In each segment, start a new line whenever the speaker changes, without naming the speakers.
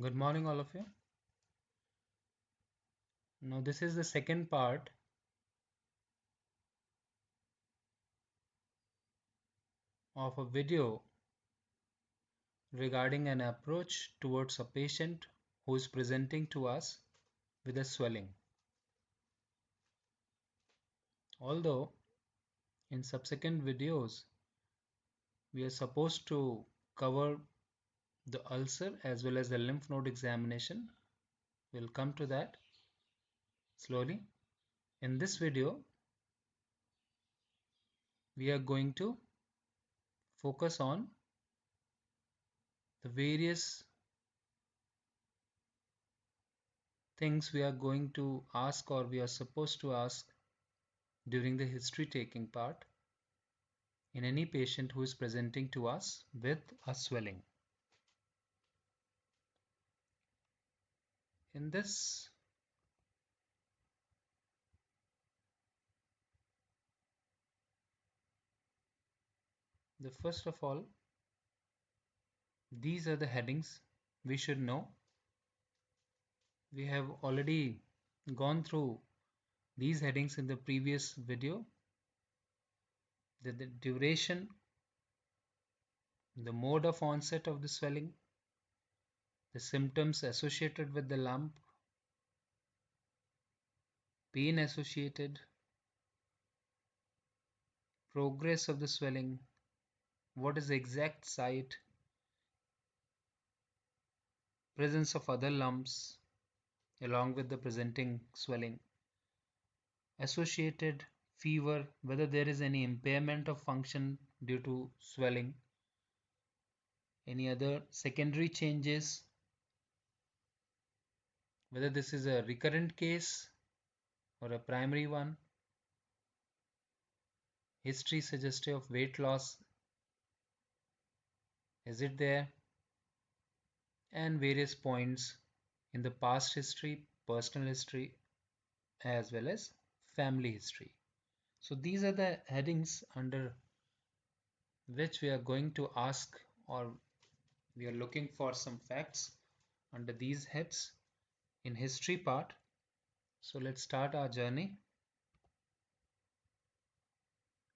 Good morning, all of you. Now, this is the second part of a video regarding an approach towards a patient who is presenting to us with a swelling. Although in subsequent videos we are supposed to cover the ulcer as well as the lymph node examination, we'll come to that slowly. In this video, we are going to focus on the various things we are going to ask or we are supposed to ask during the history taking part in any patient who is presenting to us with a swelling. In this, the first of all, these are the headings we should know. We have already gone through these headings in the previous video. The duration, the mode of onset of the swelling, the symptoms associated with the lump, pain associated, progress of the swelling, what is the exact site, presence of other lumps along with the presenting swelling, associated fever, whether there is any impairment of function due to swelling, any other secondary changes, whether this is a recurrent case or a primary one, history suggestive of weight loss, is it there, and various points in the past history, personal history, as well as family history. So these are the headings under which we are going to ask, or we are looking for some facts under these heads in history part. So let's start our journey.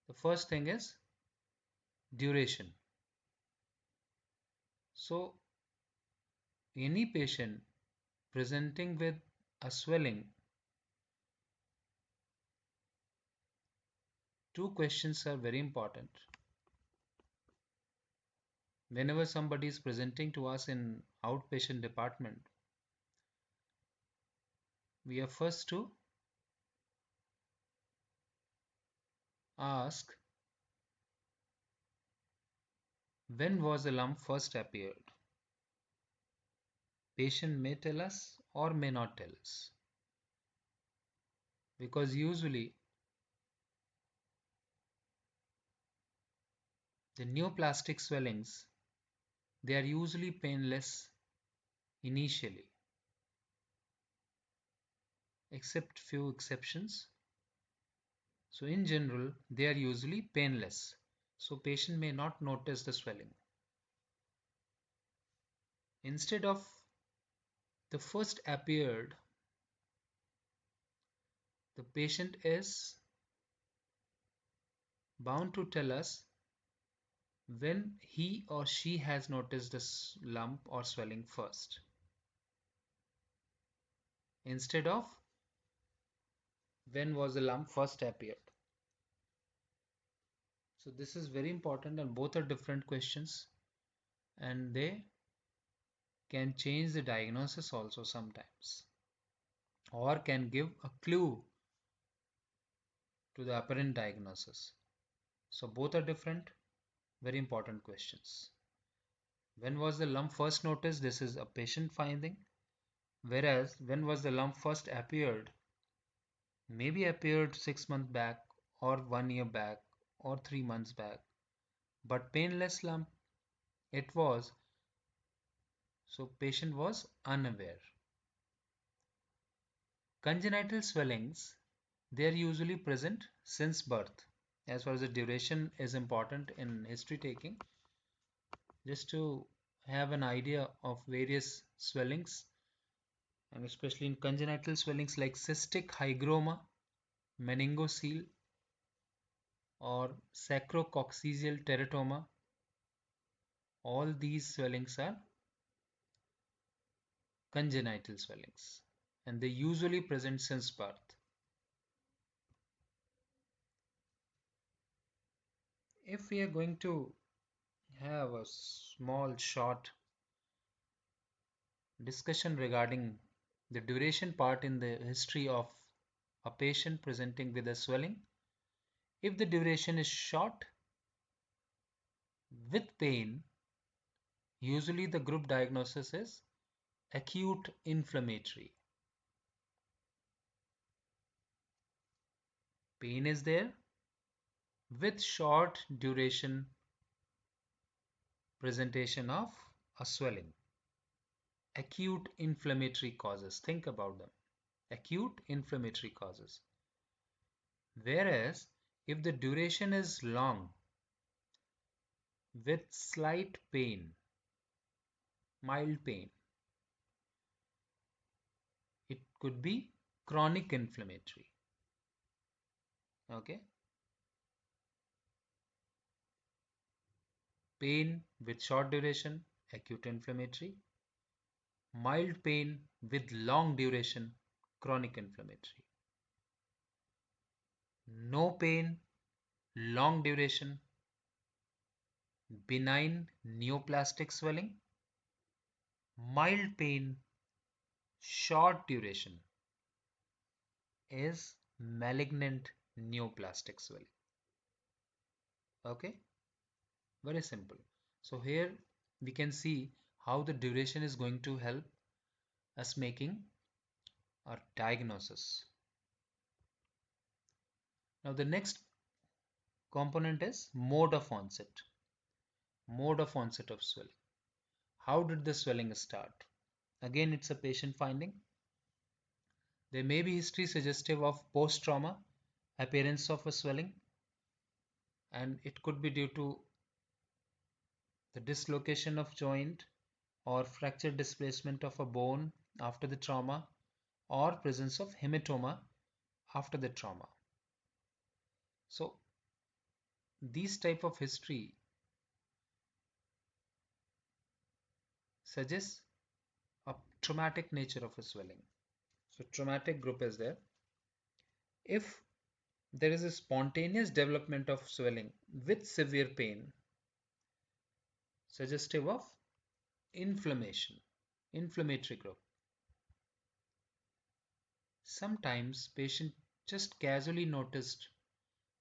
The first thing is duration. So any patient presenting with a swelling, two questions are very important. Whenever somebody is presenting to us in outpatient department, we are first to ask, when was the lump first appeared? Patient may tell us or may not tell us, because usually the neoplastic swellings, they are usually painless initially, except few exceptions. So in general, they are usually painless. So patient may not notice the swelling. Instead of the first appeared, the patient is bound to tell us when he or she has noticed this lump or swelling first, instead of when was the lump first appeared. So this is very important, and both are different questions, and they can change the diagnosis also sometimes, or can give a clue to the apparent diagnosis. So both are different, very important questions. When was the lump first noticed? This is a patient finding. Whereas when was the lump first appeared? Maybe appeared 6 months back, or 1 year back, or 3 months back. But painless lump it was, so patient was unaware. Congenital swellings, they are usually present since birth. As far as the duration is important in history taking, just to have an idea of various swellings, and especially in congenital swellings like cystic hygroma, meningocele, or sacrococcygeal teratoma. All these swellings are congenital swellings, and they usually present since birth. If we are going to have a small short discussion regarding the duration part in the history of a patient presenting with a swelling, if the duration is short with pain, usually the group diagnosis is acute inflammatory. Pain is there with short duration presentation of a swelling. Acute inflammatory causes. Think about them. Acute inflammatory causes. Whereas if the duration is long with slight pain, mild pain, it could be chronic inflammatory. Okay. Pain with short duration, acute inflammatory. Mild pain with long duration, chronic inflammatory. No pain, long duration, benign neoplastic swelling. Mild pain, short duration is malignant neoplastic swelling. Okay, very simple. So here we can see how the duration is going to help us making our diagnosis. Now the next component is mode of onset. Mode of onset of swelling. How did the swelling start? Again, it's a patient finding. There may be history suggestive of post-trauma appearance of a swelling, and it could be due to the dislocation of joint or fracture displacement of a bone after the trauma, or presence of hematoma after the trauma. So these type of history suggests a traumatic nature of a swelling. So traumatic group is there. If there is a spontaneous development of swelling with severe pain, suggestive of inflammation, inflammatory group. Sometimes patient just casually noticed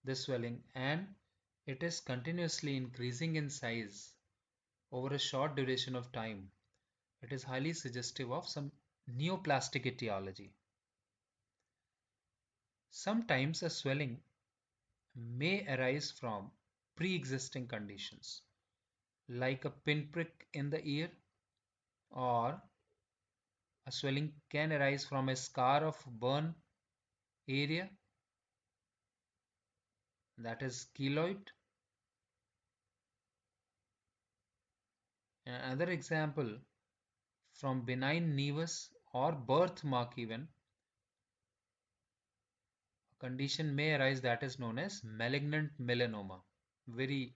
the swelling and it is continuously increasing in size over a short duration of time. It is highly suggestive of some neoplastic etiology. Sometimes a swelling may arise from pre-existing conditions like a pinprick in the ear, or a swelling can arise from a scar of burn area, that is keloid. Another example, from benign nevus or birthmark even, a condition may arise that is known as malignant melanoma. Very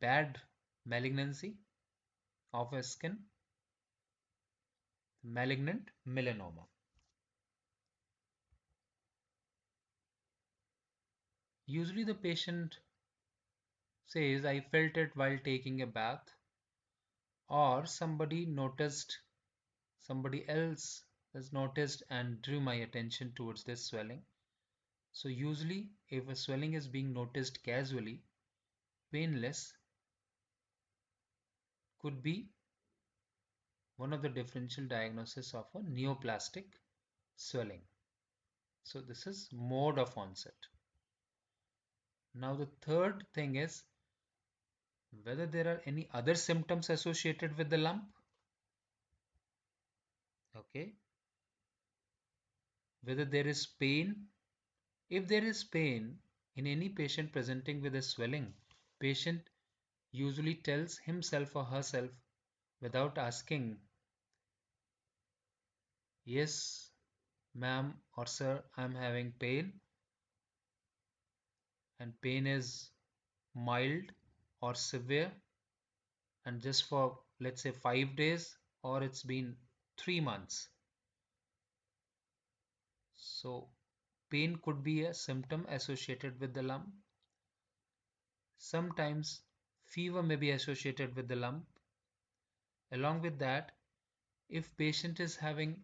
bad malignancy of a skin, malignant melanoma. Usually the patient says, I felt it while taking a bath, or somebody else has noticed and drew my attention towards this swelling. So usually if a swelling is being noticed casually, painless, could be one of the differential diagnosis of a neoplastic swelling. So this is mode of onset. Now the third thing is whether there are any other symptoms associated with the lump. Okay. Whether there is pain. If there is pain in any patient presenting with a swelling, patient usually tells himself or herself without asking, yes, ma'am or sir, I'm having pain, and pain is mild or severe, and just for let's say 5 days, or it's been 3 months. So, pain could be a symptom associated with the lump. Sometimes, fever may be associated with the lump. Along with that, if patient is having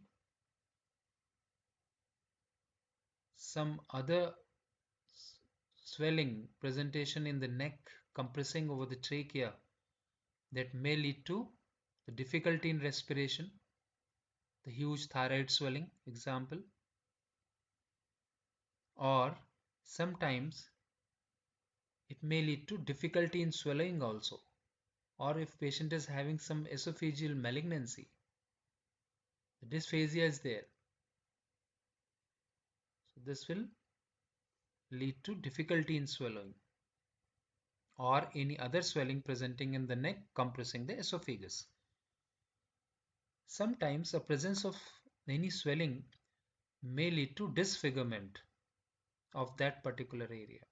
some other swelling presentation in the neck compressing over the trachea, that may lead to the difficulty in respiration, the huge thyroid swelling example, or sometimes it may lead to difficulty in swallowing also, or if patient is having some esophageal malignancy, the dysphagia is there, so this will lead to difficulty in swallowing, or any other swelling presenting in the neck compressing the esophagus. Sometimes a presence of any swelling may lead to disfigurement of that particular area.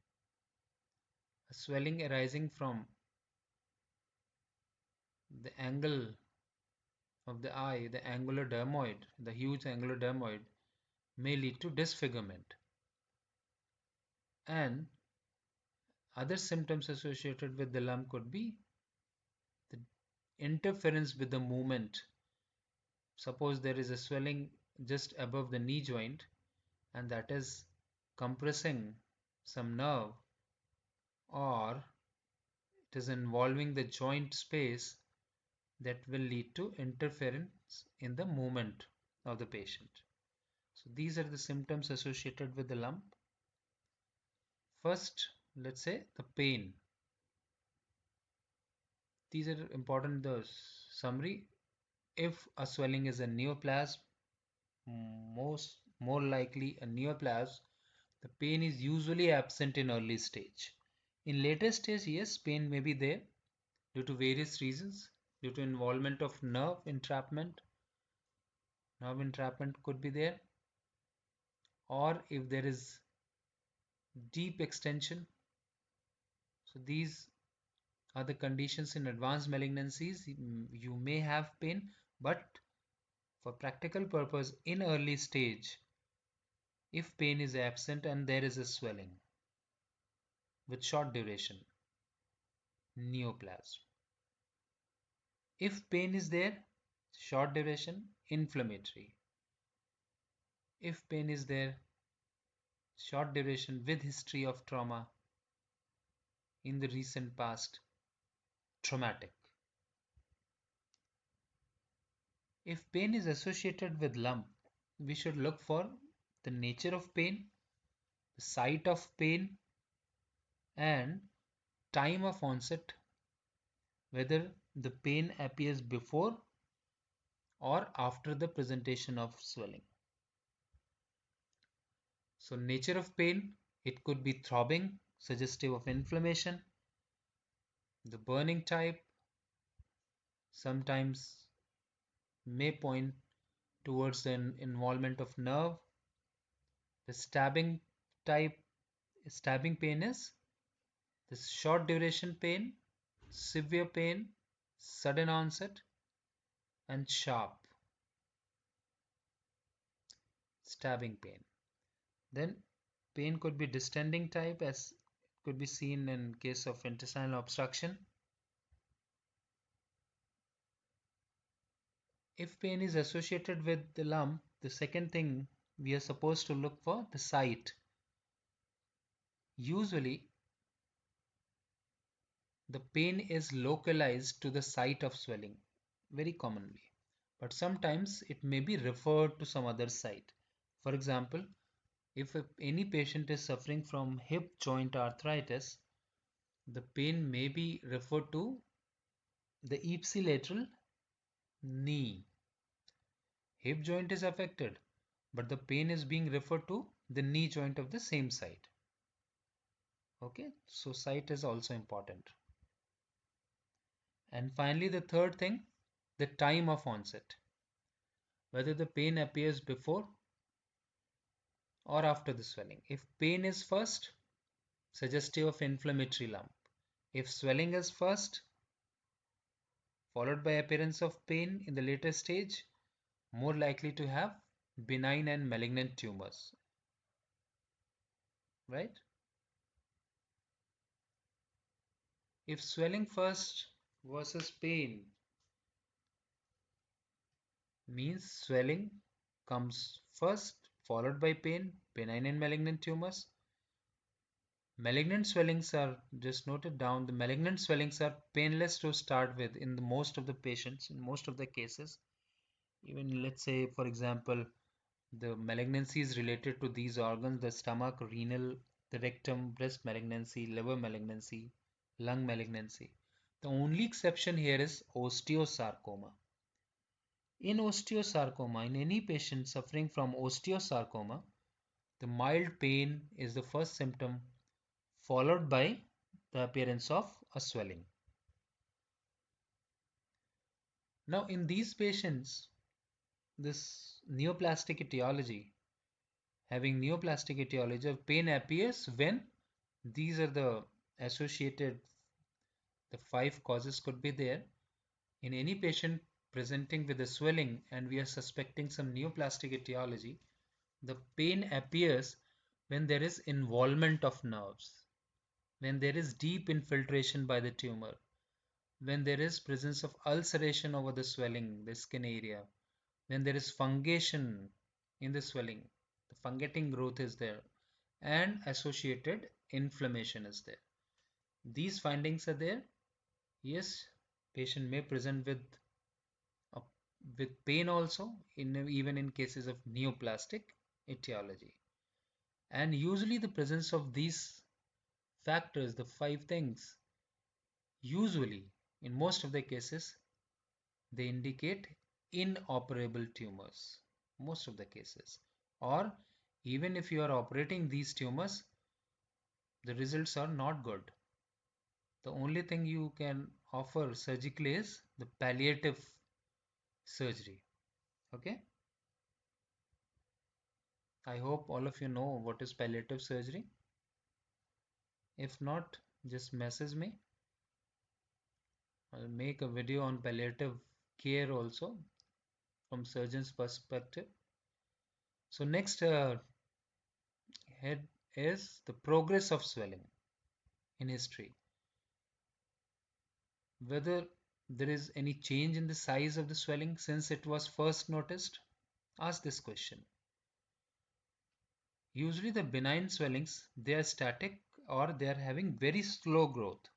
A swelling arising from the angle of the eye, the angular dermoid, the huge angular dermoid, may lead to disfigurement. And other symptoms associated with the lump could be the interference with the movement. Suppose there is a swelling just above the knee joint and that is compressing some nerve, or it is involving the joint space, that will lead to interference in the movement of the patient. So these are the symptoms associated with the lump. First, let's say the pain. These are important, the summary. If a swelling is a neoplasm, more likely a neoplasm, the pain is usually absent in early stage. In later stage, yes, pain may be there due to various reasons, due to involvement of nerve entrapment. Nerve entrapment could be there, or if there is deep extension. So these are the conditions in advanced malignancies. You may have pain, but for practical purpose in early stage, if pain is absent and there is a swelling with short duration, neoplasm. If pain is there, short duration, inflammatory. If pain is there, short duration with history of trauma in the recent past, traumatic. If pain is associated with lump, we should look for the nature of pain, the site of pain, and time of onset, whether the pain appears before or after the presentation of swelling. So, nature of pain, it could be throbbing, suggestive of inflammation, the burning type, sometimes may point towards the involvement of nerve, the stabbing type, stabbing pain is this short duration pain, severe pain, sudden onset, and sharp stabbing pain. Then pain could be distending type, as could be seen in case of intestinal obstruction. If pain is associated with the lump, the second thing we are supposed to look for the site. Usually the pain is localized to the site of swelling very commonly, but sometimes it may be referred to some other site. For example, if any patient is suffering from hip joint arthritis, the pain may be referred to the ipsilateral knee. Hip joint is affected, but the pain is being referred to the knee joint of the same side. Okay, so site is also important. And finally, the third thing, the time of onset, whether the pain appears before or after the swelling. If pain is first, suggestive of inflammatory lump. If swelling is first, followed by appearance of pain in the later stage, more likely to have benign and malignant tumors, right? If swelling first versus pain means swelling comes first, followed by pain, benign and malignant tumors. Malignant swellings are just noted down. The malignant swellings are painless to start with in the most of the patients, in most of the cases. Even let's say, for example, the malignancy is related to these organs: the stomach, renal, the rectum, breast malignancy, liver malignancy, lung malignancy. The only exception here is osteosarcoma. In osteosarcoma, in any patient suffering from osteosarcoma, the mild pain is the first symptom, followed by the appearance of a swelling. Now, in these patients, this neoplastic etiology, having neoplastic etiology of pain appears when these are the associated, the five causes could be there. In any patient presenting with a swelling and we are suspecting some neoplastic etiology, the pain appears when there is involvement of nerves, when there is deep infiltration by the tumor, when there is presence of ulceration over the swelling, the skin area, when there is fungation in the swelling, the fungating growth is there, and associated inflammation is there. These findings are there. Yes, patient may present uh, with pain also, even in cases of neoplastic etiology. And usually the presence of these factors, the five things, usually in most of the cases, they indicate inoperable tumors, most of the cases. Or even if you are operating these tumors, the results are not good. The only thing you can offer surgically is the palliative surgery. Okay? I hope all of you know what is palliative surgery. If not, just message me. I'll make a video on palliative care also from surgeon's perspective. So next head is the progress of swelling in history. Whether there is any change in the size of the swelling since it was first noticed? Ask this question. Usually the benign swellings, they are static or they are having very slow growth.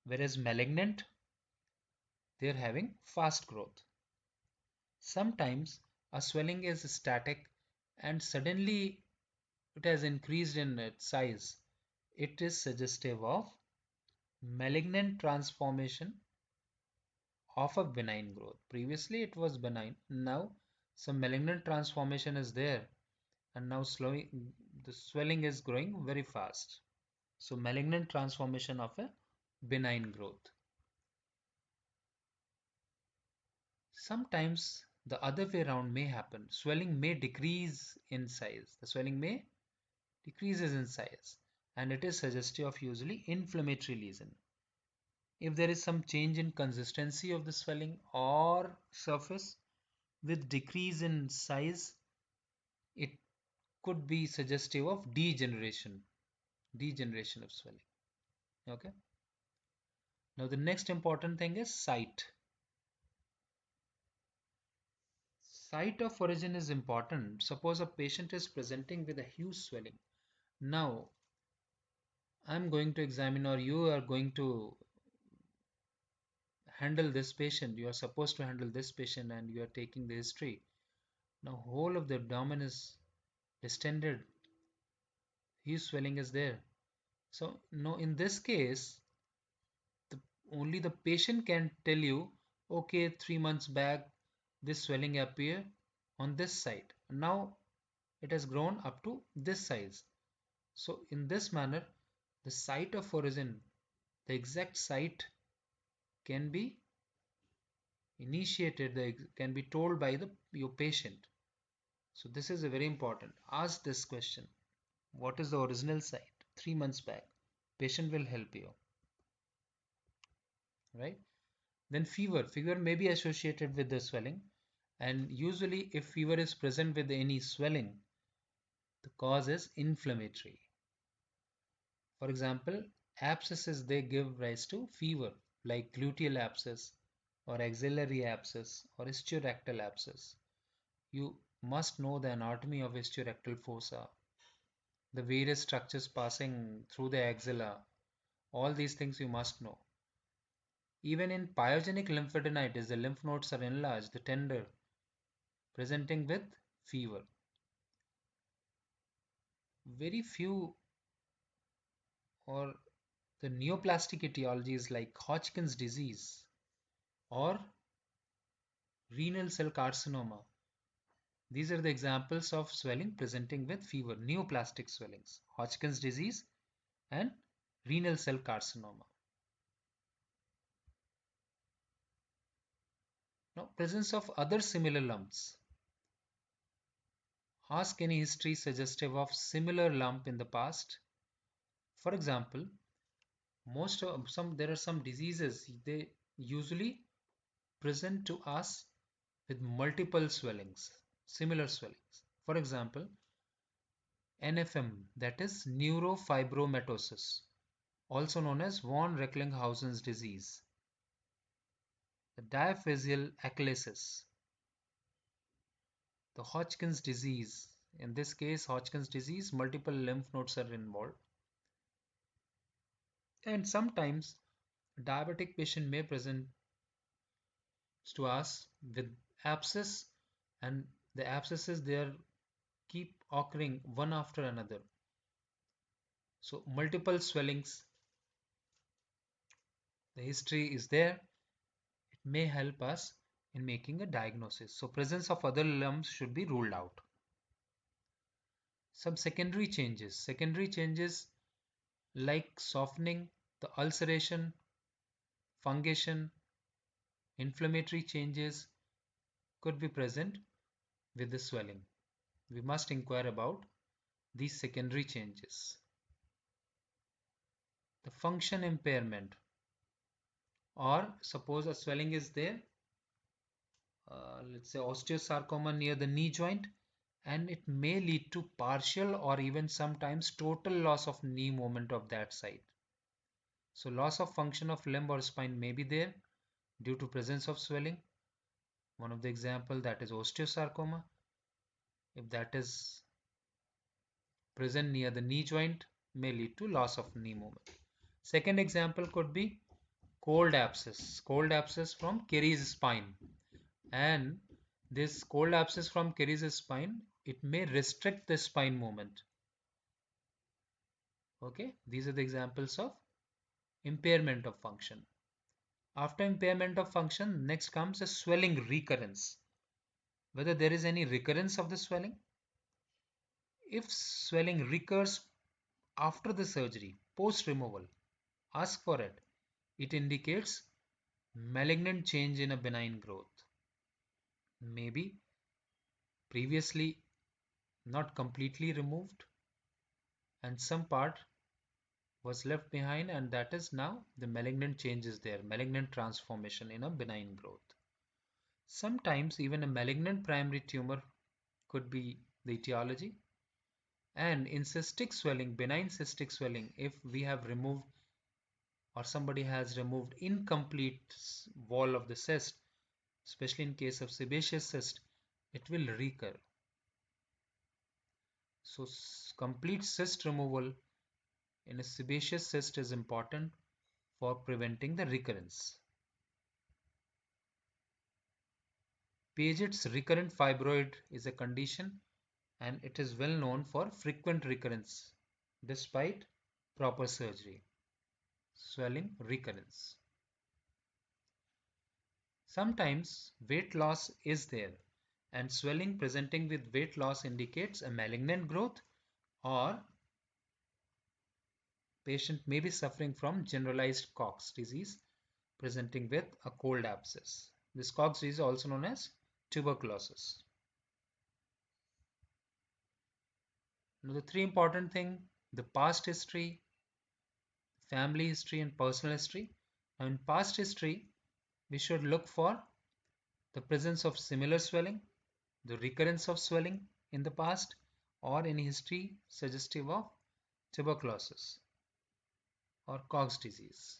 Whereas malignant, they are having fast growth. Sometimes a swelling is static and suddenly it has increased in its size. It is suggestive of malignant transformation of a benign growth. Previously it was benign. Now some malignant transformation is there and now slowing the swelling is growing very fast. So malignant transformation of a benign growth. Sometimes the other way around may happen. Swelling may decrease in size. The swelling may decreases in size and it is suggestive of usually inflammatory lesion. If there is some change in consistency of the swelling or surface with decrease in size, it could be suggestive of degeneration of swelling. Okay. Now the next important thing is site. Site of origin is important. Suppose a patient is presenting with a huge swelling. Now I'm going to examine, or you are going to handle this patient. You are supposed to handle this patient and you are taking the history. Now whole of the abdomen is distended, huge swelling is there. So no, in this case, the, only the patient can tell you, okay, 3 months back, this swelling appeared on this side. Now it has grown up to this size. So in this manner, The site of origin, the exact site can be can be told by your patient. So this is a very important. Ask this question. What is the original site? 3 months back. Patient will help you. Right? Then fever. Fever may be associated with the swelling. And usually if fever is present with any swelling, the cause is inflammatory. For example, abscesses, they give rise to fever, like gluteal abscess or axillary abscess or istiorectal abscess. You must know the anatomy of istiorectal fossa, the various structures passing through the axilla. All these things you must know. Even in pyogenic lymphadenitis, the lymph nodes are enlarged, the tender, presenting with fever. Very few, or the neoplastic etiologies like Hodgkin's disease or renal cell carcinoma. These are the examples of swelling presenting with fever, neoplastic swellings, Hodgkin's disease and renal cell carcinoma. Now, presence of other similar lumps. Ask any history suggestive of similar lump in the past. For example, there are some diseases, they usually present to us with multiple swellings, similar swellings. For example, NFM, that is neurofibromatosis, also known as von Recklinghausen's disease. The diaphyseal achalasis, the Hodgkin's disease. In this case, Hodgkin's disease, multiple lymph nodes are involved. And sometimes diabetic patient may present to us with abscess, and the abscesses there keep occurring one after another. So multiple swellings, the history is there. It may help us in making a diagnosis. So presence of other lumps should be ruled out. Some secondary changes like softening, the ulceration, fungation, inflammatory changes could be present with the swelling. We must inquire about these secondary changes. The function impairment, or suppose a swelling is there, let's say osteosarcoma near the knee joint, and it may lead to partial or even sometimes total loss of knee movement of that side. So loss of function of limb or spine may be there due to presence of swelling. One of the example, that is osteosarcoma. If that is present near the knee joint, may lead to loss of knee movement. Second example could be cold abscess from Caries spine. And this cold abscess from Caries spine, it may restrict the spine movement. Okay, these are the examples of impairment of function. After impairment of function, next comes a swelling recurrence. Whether there is any recurrence of the swelling. If swelling recurs after the surgery, post removal, ask for it. It indicates malignant change in a benign growth. Maybe previously not completely removed and some part was left behind, and that is now the malignant change is there, malignant transformation in a benign growth. Sometimes even a malignant primary tumor could be the etiology. And in cystic swelling, benign cystic swelling, if we have removed or somebody has removed incomplete wall of the cyst, especially in case of sebaceous cyst, it will recur. So complete cyst removal in a sebaceous cyst is important for preventing the recurrence. Paget's recurrent fibroid is a condition, and it is well known for frequent recurrence despite proper surgery. Swelling recurrence. Sometimes weight loss is there, and swelling presenting with weight loss indicates a malignant growth or patient may be suffering from generalized Koch's disease presenting with a cold abscess. This Koch's disease is also known as tuberculosis. Now, the three important things: the past history, family history, and personal history. Now, in past history, we should look for the presence of similar swelling, the recurrence of swelling in the past, or any history suggestive of tuberculosis or Koch's disease.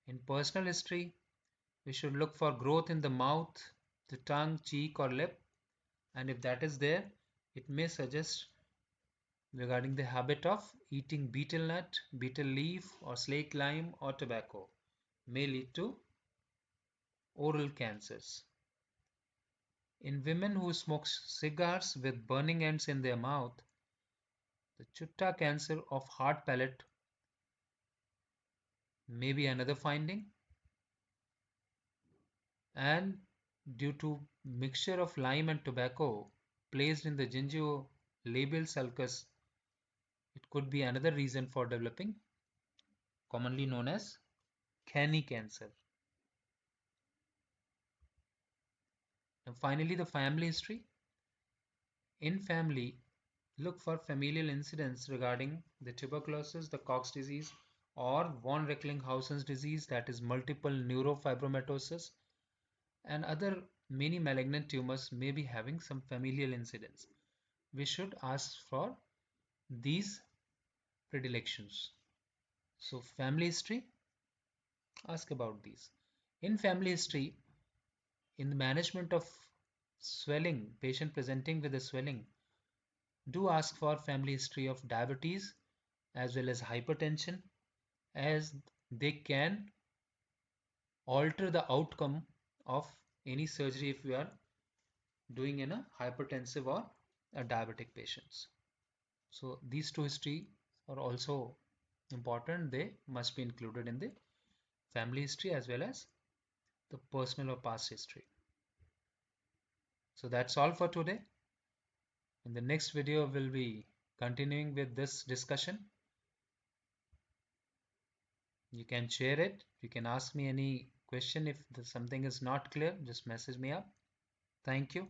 In personal history, we should look for growth in the mouth, the tongue, cheek, or lip, and if that is there, it may suggest regarding the habit of eating betel nut, betel leaf, or slake lime or tobacco may lead to oral cancers. In women who smoke cigars with burning ends in their mouth, the chutta cancer of hard palate may be another finding, and due to mixture of lime and tobacco placed in the gingivolabial sulcus, it could be another reason for developing commonly known as canny cancer. And finally, the family history. In family, look for familial incidents regarding the tuberculosis, the Koch's disease, or von Recklinghausen's disease, that is multiple neurofibromatosis, and other many malignant tumors may be having some familial incidents. We should ask for these predilections. So, family history, ask about these. In family history, in the management of swelling, patient presenting with a swelling, do ask for family history of diabetes as well as hypertension, as they can alter the outcome of any surgery if we are doing in a hypertensive or a diabetic patients. So these two history are also important. They must be included in the family history as well as the personal or past history. So that's all for today. In the next video, we'll be continuing with this discussion. You can share it. You can ask me any question. If something is not clear, just message me up. Thank you.